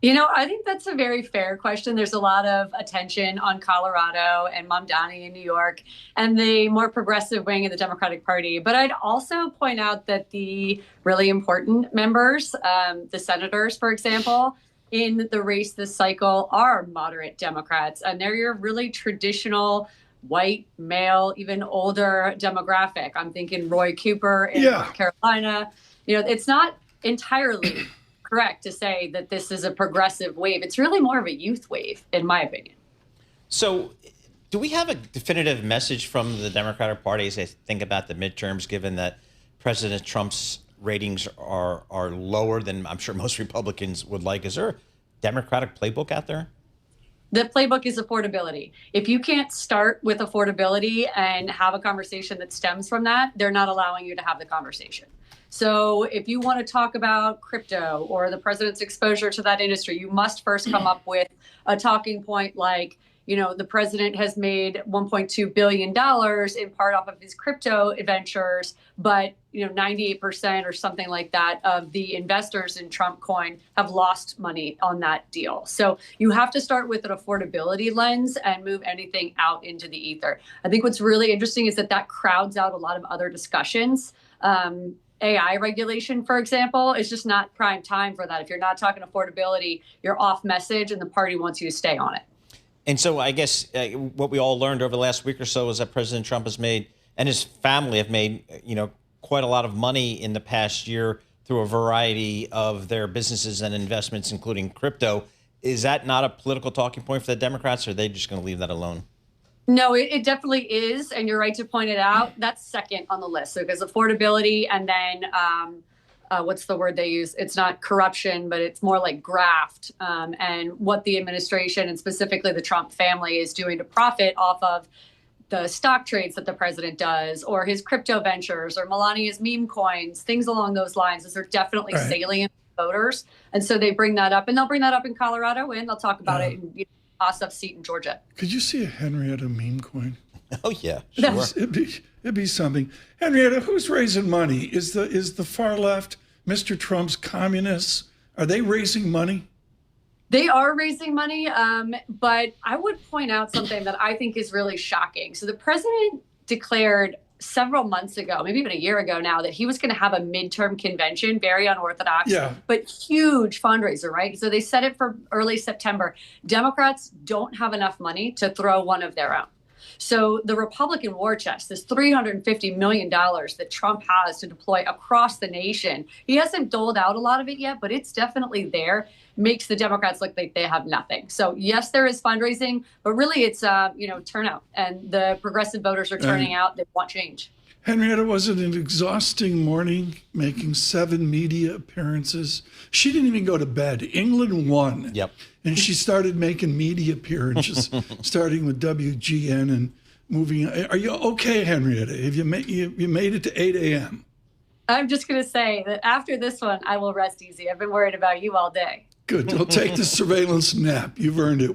I think that's a very fair question. There's a lot of attention on Colorado and Mamdani in New York and the more progressive wing of the Democratic Party. But I'd also point out that the really important members, the senators, for example, in the race this cycle are moderate Democrats. And they're your really traditional white, male, even older demographic. I'm thinking Roy Cooper in North Carolina. It's not entirely correct to say that this is a progressive wave. It's really more of a youth wave, in my opinion. So do we have a definitive message from the Democratic Party as they think about the midterms, given that President Trump's ratings are lower than I'm sure most Republicans would like? Is there a Democratic playbook out there? The playbook is affordability. If you can't start with affordability and have a conversation that stems from that, they're not allowing you to have the conversation. So if you want to talk about crypto or the president's exposure to that industry, you must first come up with a talking point like, the president has made $1.2 billion in part off of his crypto ventures, but 98% or something like that of the investors in Trump coin have lost money on that deal. So you have to start with an affordability lens and move anything out into the ether. I think what's really interesting is that crowds out a lot of other discussions. AI regulation, for example, is just not prime time for that. If you're not talking affordability, you're off message and the party wants you to stay on it. And so I guess what we all learned over the last week or so is that President Trump has made, and his family have made, quite a lot of money in the past year through a variety of their businesses and investments, including crypto. Is that not a political talking point for the Democrats, or are they just going to leave that alone? No, it definitely is. And you're right to point it out. That's second on the list. So because affordability and then what's the word they use? It's not corruption, but it's more like graft, and what the administration and specifically the Trump family is doing to profit off of the stock trades that the president does or his crypto ventures or Melania's meme coins, things along those lines. Those are definitely salient voters. And so they bring that up, and they'll bring that up in Colorado, and they'll talk about it in Ossoff's seat in Georgia. Could you see a Henrietta meme coin? Oh, yeah, sure. It'd be something. Henrietta, who's raising money? Is the far left, Mr. Trump's communists, are they raising money? They are raising money, but I would point out something that I think is really shocking. So the president declared several months ago, maybe even a year ago now, that he was going to have a midterm convention, very unorthodox, but huge fundraiser, right? So they set it for early September. Democrats don't have enough money to throw one of their own. So the Republican war chest, this $350 million that Trump has to deploy across the nation, he hasn't doled out a lot of it yet, but it's definitely there, makes the Democrats look like they have nothing. So yes, there is fundraising, but really it's, turnout. And the progressive voters are turning out. They want change. Henrietta, was it an exhausting morning making 7 media appearances? She didn't even go to bed. England won. Yep. And she started making media appearances, starting with WGN and moving. Are you okay, Henrietta? Have you made it to 8 a.m.? I'm just going to say that after this one, I will rest easy. I've been worried about you all day. Good. We'll take the surveillance nap. You've earned it.